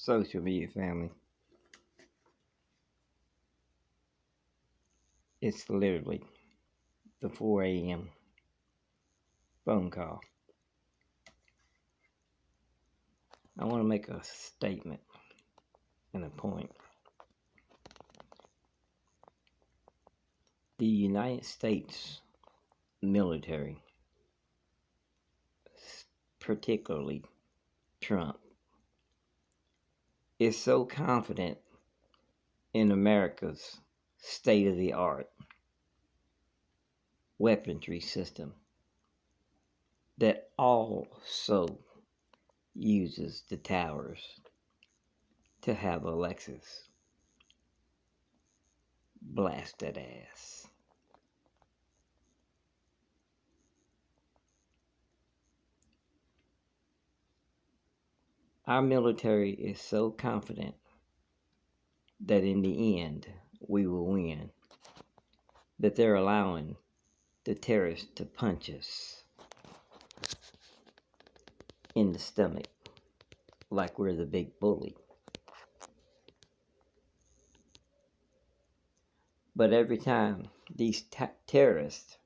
social media family. It's literally the 4 a.m. phone call. I want to make a statement and a point. The United States military, particularly Trump, is so confident in America's state-of-the-art weaponry system that also uses the towers to have Alexis blast that ass. Our military is so confident that in the end we will win that they're allowing the terrorists to punch us in the stomach like we're the big bully. But every time these terrorists,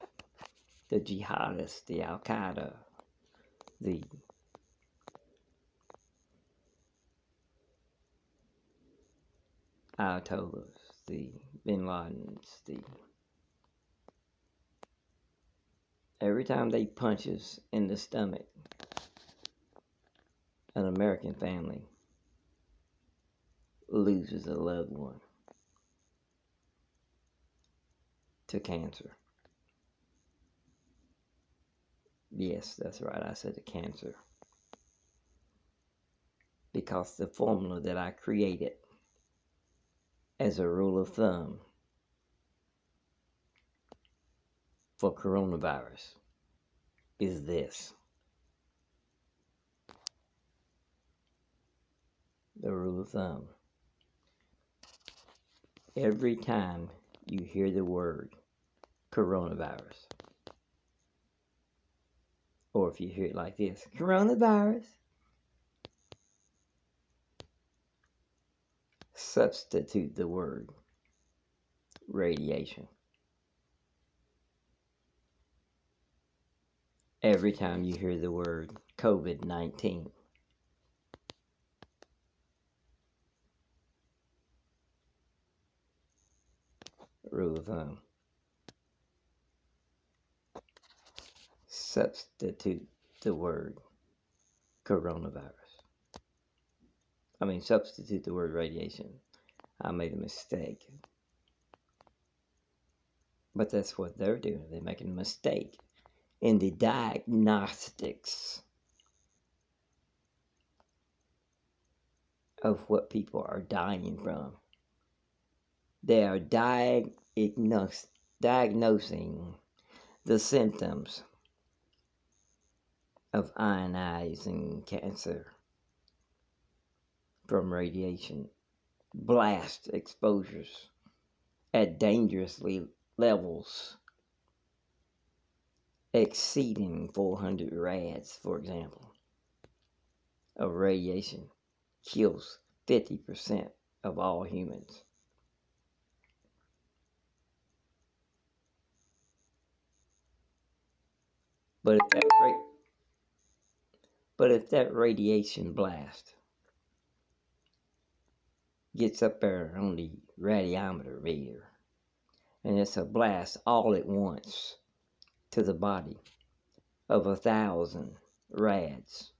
the jihadists, the Al-Qaeda, the Ayatollahs, the Bin Ladens, every time they punch us in the stomach, an American family loses a loved one to cancer. Yes, that's right, I said to cancer. Because the formula that I created as a rule of thumb for coronavirus is this. The rule of thumb. Every time you hear the word coronavirus, or if you hear it like this, coronavirus, substitute the word radiation. Every time you hear the word COVID-19, rule of thumb, substitute the word coronavirus. Substitute the word radiation. I made a mistake. But that's what they're doing. They're making a mistake in the diagnostics of what people are dying from. They are diagnosing the symptoms of ionizing cancer from radiation blast exposures at dangerously levels exceeding 400 rads, for example, of radiation kills 50% of all humans. But if that radiation blast gets up there on the radiometer meter, and it's a blast all at once to the body of 1,000 rads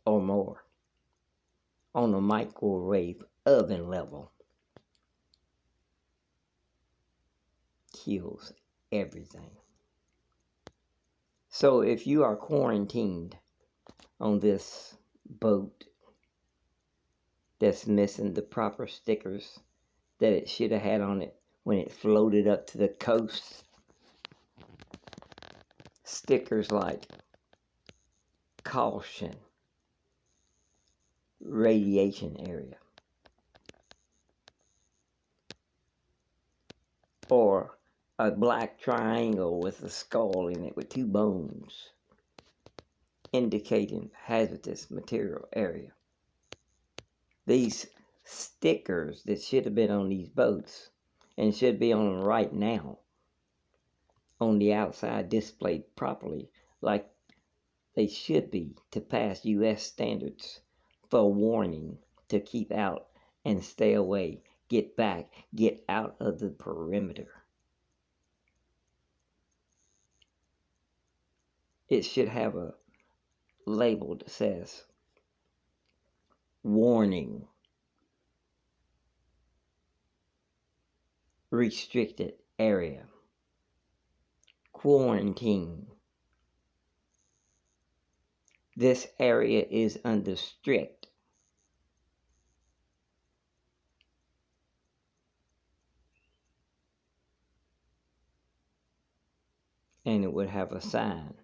or more on a microwave oven level, kills everything. So if you are quarantined on this boat that's missing the proper stickers that it should have had on it when it floated up to the coast, stickers like caution, radiation area, or a black triangle with a skull in it with 2 bones indicating hazardous material area. these stickers that should have been on these boats and should be on them right now on the outside displayed properly like they should be to pass U.S. standards for warning to keep out and stay away, get back, get out of the perimeter. It should have a label that says warning, restricted area, quarantine. This area is under strict. And it would have a sign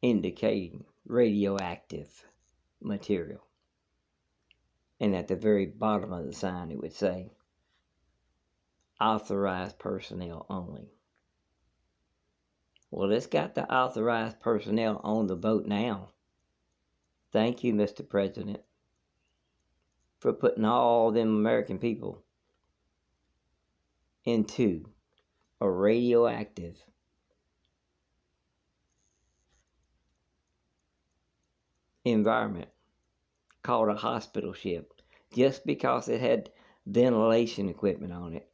indicating radioactive material. And at the very bottom of the sign, it would say, authorized personnel only. Well, it's got the authorized personnel on the boat now. Thank you, Mr. President, for putting all them American people into a radioactive environment called a hospital ship just because it had ventilation equipment on it,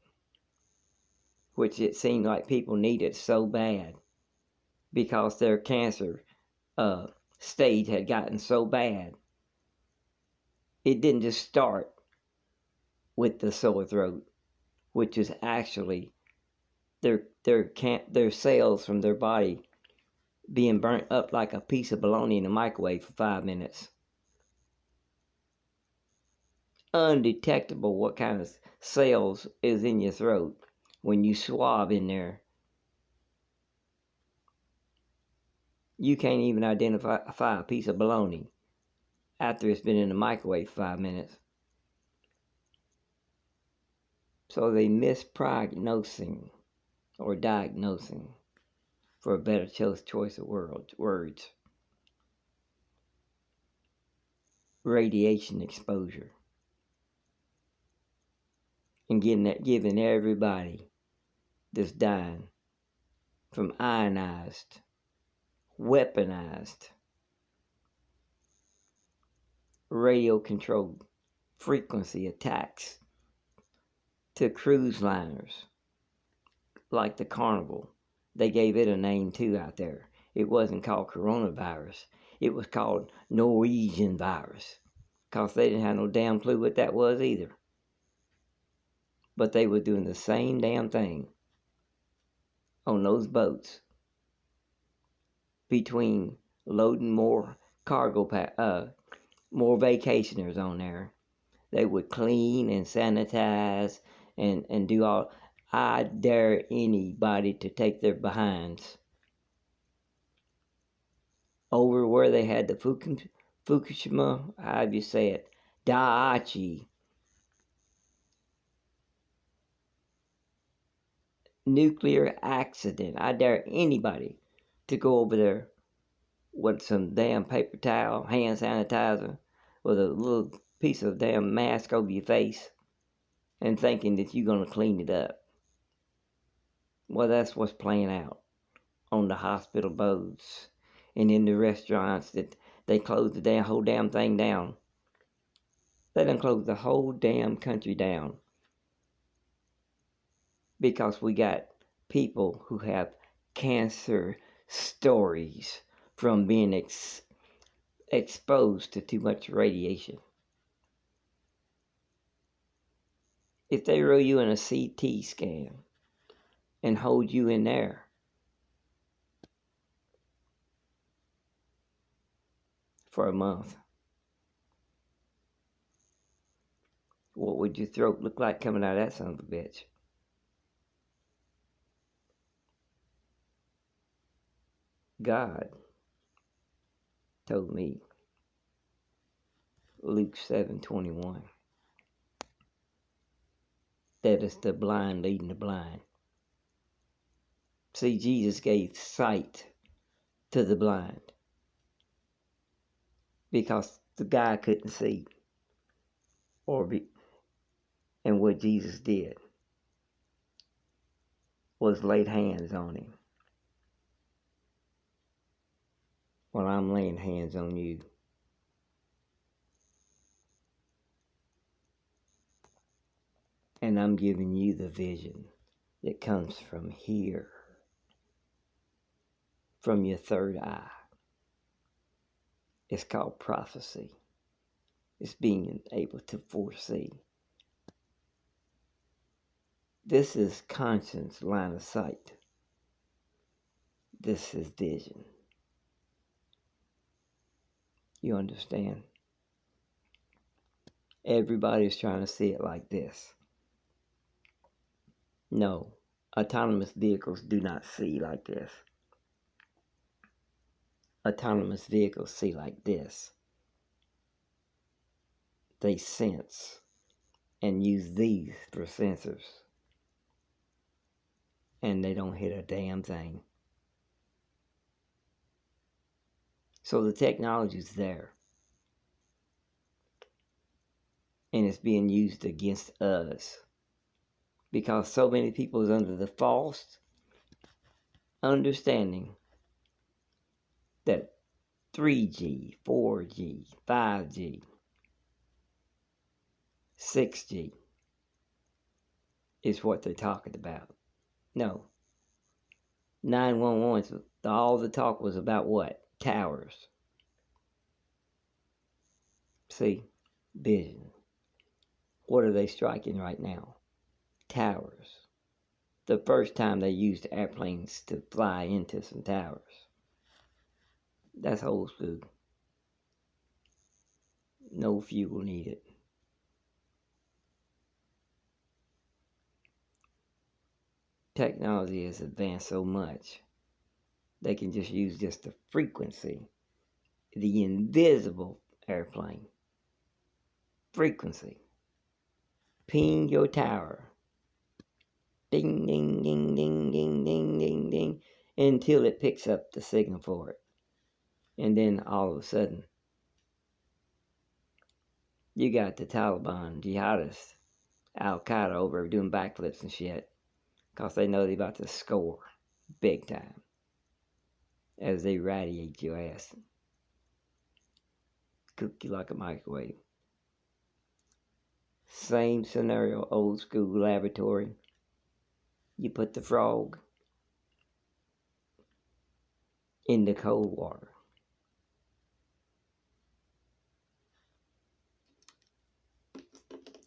which it seemed like people needed so bad because their cancer stage had gotten so bad. It didn't just start with the sore throat, which is actually their cells from their body being burnt up like a piece of bologna in a microwave for 5 minutes. Undetectable what kind of cells is in your throat when you swab in there. You can't even identify a piece of bologna after it's been in the microwave for 5 minutes. So they misprognosing or diagnosing, for a better choice of words, radiation exposure, and giving everybody that's dying from ionized, weaponized, radio-controlled frequency attacks to cruise liners like the Carnival. They gave it a name too out there. It wasn't called coronavirus. It was called Norwegian virus, because they didn't have no damn clue what that was either. But they were doing the same damn thing on those boats, between loading more more vacationers on there. They would clean and sanitize and do all. I dare anybody to take their behinds over where they had the Fukushima, however you say it, Daiichi nuclear accident. I dare anybody to go over there with some damn paper towel, hand sanitizer, with a little piece of damn mask over your face, and thinking that you're going to clean it up. Well, that's what's playing out on the hospital boats and in the restaurants that they closed the whole damn thing down. They done closed the whole damn country down because we got people who have cancer stories from being exposed to too much radiation. If they roll you in a CT scan and hold you in there for a month, what would your throat look like coming out of that son of a bitch? God told me, Luke 7:21, that it's the blind leading the blind. See, Jesus gave sight to the blind because the guy couldn't see. And what Jesus did was laid hands on him. Well, I'm laying hands on you. And I'm giving you the vision that comes from here, from your third eye. It's called prophecy. It's being able to foresee. This is conscience line of sight. This is vision. You understand? Everybody's trying to see it like this. No, autonomous vehicles do not see like this. Autonomous vehicles see like this. They sense and use these for sensors. And they don't hit a damn thing. So the technology's there. And it's being used against us. Because so many people is under the false understanding that 3G, 4G, 5G, 6G is what they're talking about. No. 911, all the talk was about what? Towers. See? Vision. What are they striking right now? Towers. The first time they used airplanes to fly into some towers. That's old school. No fuel needed. Technology has advanced so much, they can just use just the frequency, the invisible airplane. Frequency. Ping your tower. Ding, ding, ding, ding, ding, ding, ding, ding, until it picks up the signal for it. And then all of a sudden, you got the Taliban, jihadists, Al-Qaeda over doing backflips and shit. Because they know they're about to score big time as they radiate your ass. Cook you like a microwave. Same scenario, old school laboratory. You put the frog in the cold water.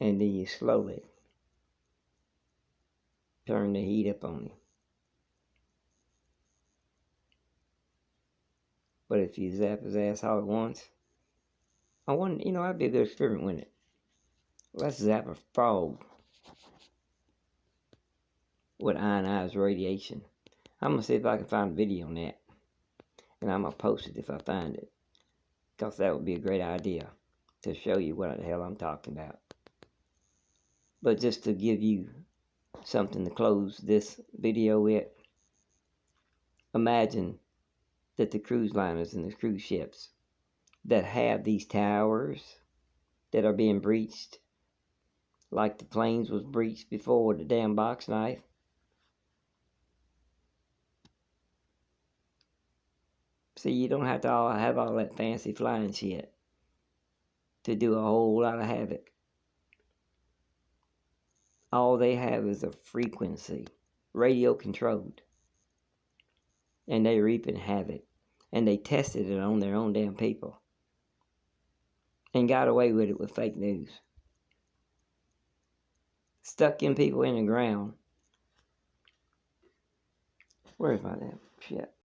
And then you slowly turn the heat up on him. But if you zap his ass all at once, that'd be a good experiment, wouldn't it? Let's zap a frog with ionized radiation. I'm going to see if I can find a video on that. And I'm going to post it if I find it. Because that would be a great idea to show you what the hell I'm talking about. But just to give you something to close this video with, imagine that the cruise liners and the cruise ships that have these towers that are being breached, like the planes was breached before with the damn box knife. See, you don't have to have all that fancy flying shit to do a whole lot of havoc. All they have is a frequency, radio controlled. And they're reaping havoc. And they tested it on their own damn people. And got away with it with fake news. Stuck in people in the ground. Where's my damn shit?